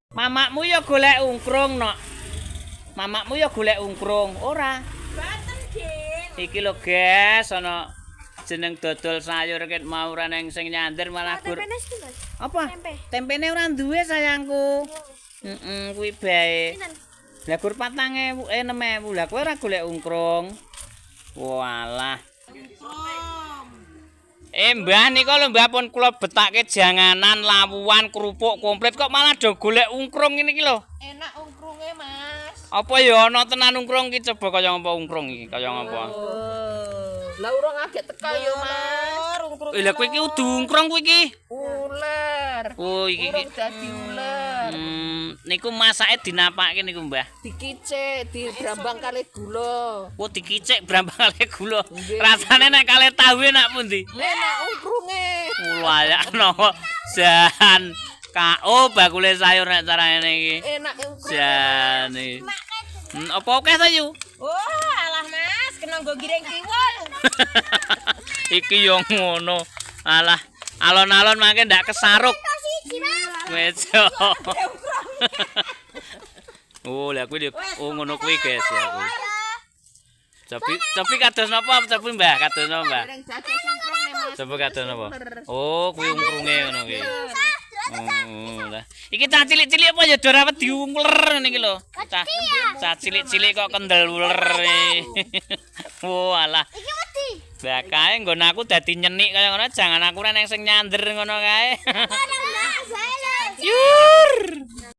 Mamakmu ya golek ungkrung, Nok. Mamakmu ya golek ungkrung, ora? Mboten, Dik. Iki lho, guys, ana jeneng dodol sayur ket mau ora neng sing nyandir malah gur. Tempene sih, Mas. Apa? Tempe. Tempene ora duwe sayangku. Kuwi bae. Pinten? Lah gur 4.000, 6.000. Lah kowe ora golek ungkrung. Walah. Mbah nika lho Mbah pun kula betake janganan, lawuhan, kerupuk komplit kok malah do golek ungkrung ngene iki lho. Enak ungkrunge, Mas. Apa ya ana tenan ungkrung iki coba kaya ngapa ungkrung iki kaya ngapa. Lah urung agek teka yo, Mas. Ungkrung. Lha kowe iki udu ungkrung kowe iki. Ular. Oh iki Urung dadi ular. Niku masake dinapake niku Mbah. Dikicik, dibrambang kali gula. Oh dikicik brambang kali gula. Nggih. Rasane nek kali tahu enak pundi? Enak ungkrunge. Mulayakno jan KO bakule sayur nek carane iki. Enak ungkrunge. Jan iki. Apa akeh ta yu? Oh, alah Mas, kena nggo giring kiwon. Iki yo ngono. Alah, alon-alon mangke ndak kesaruk. Wes. Oh, lha kuwi oh ngono kuwi guys ya kuwi. Tapi kados napa tapi Mbah? Kados napa Mbah? Bareng dados ungkrung nih, Mas. Coba kados napa? Oh, kuwi ungkrunge ngono kuwi. Oh, lah. Iki cah cilik-cilik apa ya do ora wedi uler niki lho. Cah cilik-cilik kok kendel uler. Oh, alah. Iki wedi. Lah kae nggon aku dadi nyenik kaya ngono, jangan aku ora nang sing nyander ngono kae. Ada Mbak, saya. Yur.